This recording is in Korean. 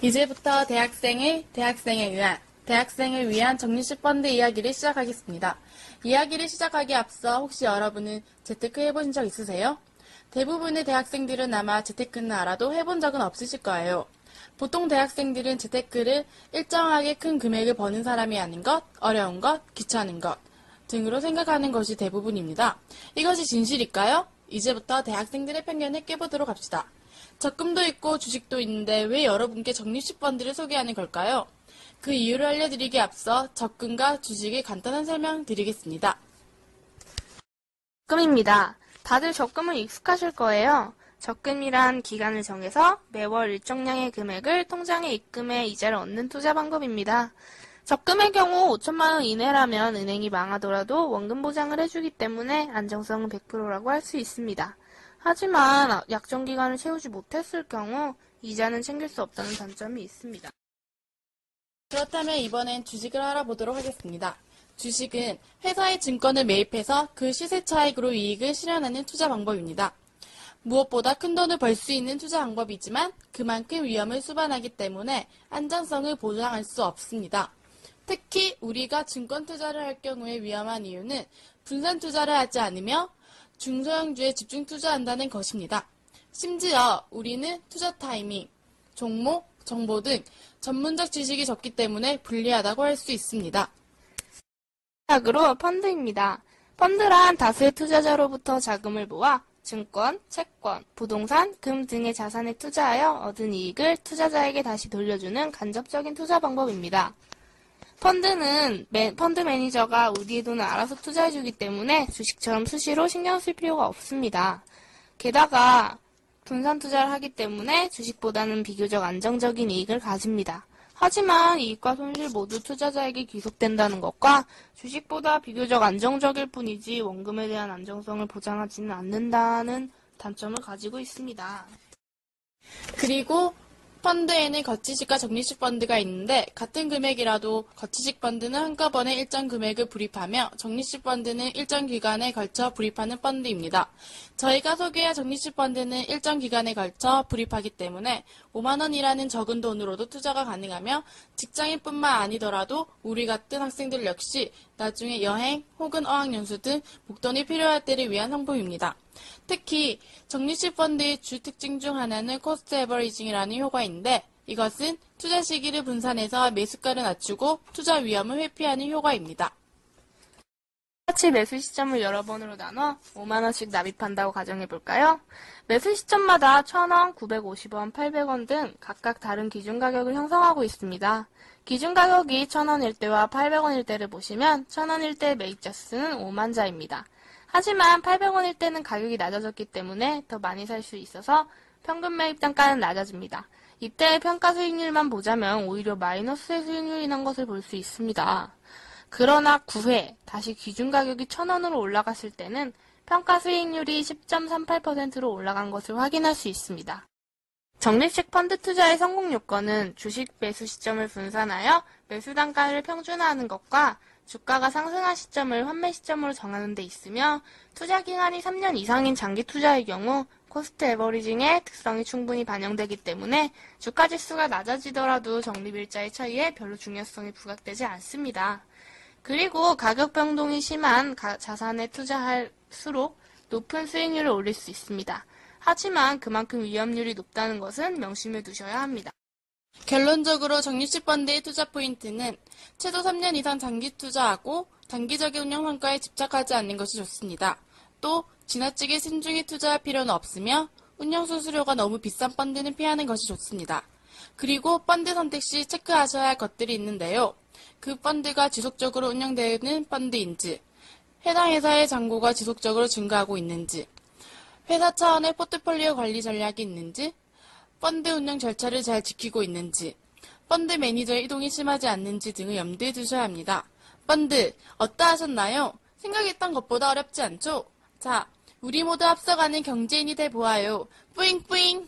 이제부터 대학생을 위한 적립식 펀드 이야기를 시작하겠습니다. 이야기를 시작하기에 앞서 혹시 여러분은 재테크 해보신 적 있으세요? 대부분의 대학생들은 아마 재테크는 알아도 해본 적은 없으실 거예요. 보통 대학생들은 재테크를 일정하게 큰 금액을 버는 사람이 아닌 것, 어려운 것, 귀찮은 것 등으로 생각하는 것이 대부분입니다. 이것이 진실일까요? 이제부터 대학생들의 편견을 깨보도록 합시다. 적금도 있고 주식도 있는데 왜 여러분께 적립식 펀드를 소개하는 걸까요? 그 이유를 알려드리기에 앞서 적금과 주식의 간단한 설명 드리겠습니다. 적금입니다. 다들 적금은 익숙하실 거예요. 적금이란 기간을 정해서 매월 일정량의 금액을 통장에 입금해 이자를 얻는 투자 방법입니다. 적금의 경우 5천만 원 이내라면 은행이 망하더라도 원금 보장을 해주기 때문에 안정성은 100%라고 할 수 있습니다. 하지만 약정 기간을 채우지 못했을 경우 이자는 챙길 수 없다는 단점이 있습니다. 그렇다면 이번엔 주식을 알아보도록 하겠습니다. 주식은 회사의 증권을 매입해서 그 시세 차익으로 이익을 실현하는 투자 방법입니다. 무엇보다 큰 돈을 벌 수 있는 투자 방법이지만 그만큼 위험을 수반하기 때문에 안전성을 보장할 수 없습니다. 특히 우리가 증권 투자를 할 경우에 위험한 이유는 분산 투자를 하지 않으며 중소형주에 집중 투자한다는 것입니다. 심지어 우리는 투자 타이밍, 종목, 정보 등 전문적 지식이 적기 때문에 불리하다고 할 수 있습니다. 마지막으로 펀드입니다. 펀드란 다수의 투자자로부터 자금을 모아 증권, 채권, 부동산, 금 등의 자산에 투자하여 얻은 이익을 투자자에게 다시 돌려주는 간접적인 투자 방법입니다. 펀드는 펀드 매니저가 우리의 돈을 알아서 투자해주기 때문에 주식처럼 수시로 신경 쓸 필요가 없습니다. 게다가 분산 투자를 하기 때문에 주식보다는 비교적 안정적인 이익을 가집니다. 하지만 이익과 손실 모두 투자자에게 귀속된다는 것과 주식보다 비교적 안정적일 뿐이지 원금에 대한 안정성을 보장하지는 않는다는 단점을 가지고 있습니다. 그리고 펀드에는 거치식과 적립식 펀드가 있는데 같은 금액이라도 거치식 펀드는 한꺼번에 일정 금액을 불입하며 적립식 펀드는 일정 기간에 걸쳐 불입하는 펀드입니다. 저희가 소개할 적립식 펀드는 일정 기간에 걸쳐 불입하기 때문에 5만 원이라는 적은 돈으로도 투자가 가능하며 직장인뿐만 아니더라도 우리 같은 학생들 역시 나중에 여행 혹은 어학연수 등 목돈이 필요할 때를 위한 상품입니다. 특히 적립식 펀드의 주 특징 중 하나는 코스트 에버리징이라는 효과인데 이것은 투자 시기를 분산해서 매수가를 낮추고 투자 위험을 회피하는 효과입니다. 똑같이 매수 시점을 여러 번으로 나눠 5만원씩 납입한다고 가정해볼까요? 매수 시점마다 1,000원, 950원, 800원 등 각각 다른 기준 가격을 형성하고 있습니다. 기준 가격이 1,000원일 때와 800원일 때를 보시면 1,000원일 때 매입자 수는 5만자입니다. 하지만 800원일 때는 가격이 낮아졌기 때문에 더 많이 살 수 있어서 평균 매입 단가는 낮아집니다. 이때 평가 수익률만 보자면 오히려 마이너스의 수익률이 난 것을 볼 수 있습니다. 그러나 9회 다시 기준 가격이 1,000원으로 올라갔을 때는 평가 수익률이 10.38%로 올라간 것을 확인할 수 있습니다. 적립식 펀드 투자의 성공 요건은 주식 매수 시점을 분산하여 매수 단가를 평준화하는 것과 주가가 상승한 시점을 환매 시점으로 정하는 데 있으며 투자 기간이 3년 이상인 장기 투자의 경우 코스트 에버리징의 특성이 충분히 반영되기 때문에 주가 지수가 낮아지더라도 적립일자의 차이에 별로 중요성이 부각되지 않습니다. 그리고 가격 변동이 심한 자산에 투자할수록 높은 수익률을 올릴 수 있습니다. 하지만 그만큼 위험률이 높다는 것은 명심해 두셔야 합니다. 결론적으로 적립식 펀드의 투자 포인트는 최소 3년 이상 장기 투자하고 단기적인 운영 성과에 집착하지 않는 것이 좋습니다. 또 지나치게 신중히 투자할 필요는 없으며 운영 수수료가 너무 비싼 펀드는 피하는 것이 좋습니다. 그리고 펀드 선택 시 체크하셔야 할 것들이 있는데요. 그 펀드가 지속적으로 운영되는 펀드인지, 해당 회사의 잔고가 지속적으로 증가하고 있는지, 회사 차원의 포트폴리오 관리 전략이 있는지, 펀드 운영 절차를 잘 지키고 있는지, 펀드 매니저의 이동이 심하지 않는지 등을 염두에 두셔야 합니다. 펀드, 어떠하셨나요? 생각했던 것보다 어렵지 않죠? 자, 우리 모두 앞서가는 경제인이 돼 보아요. 뿌잉뿌잉!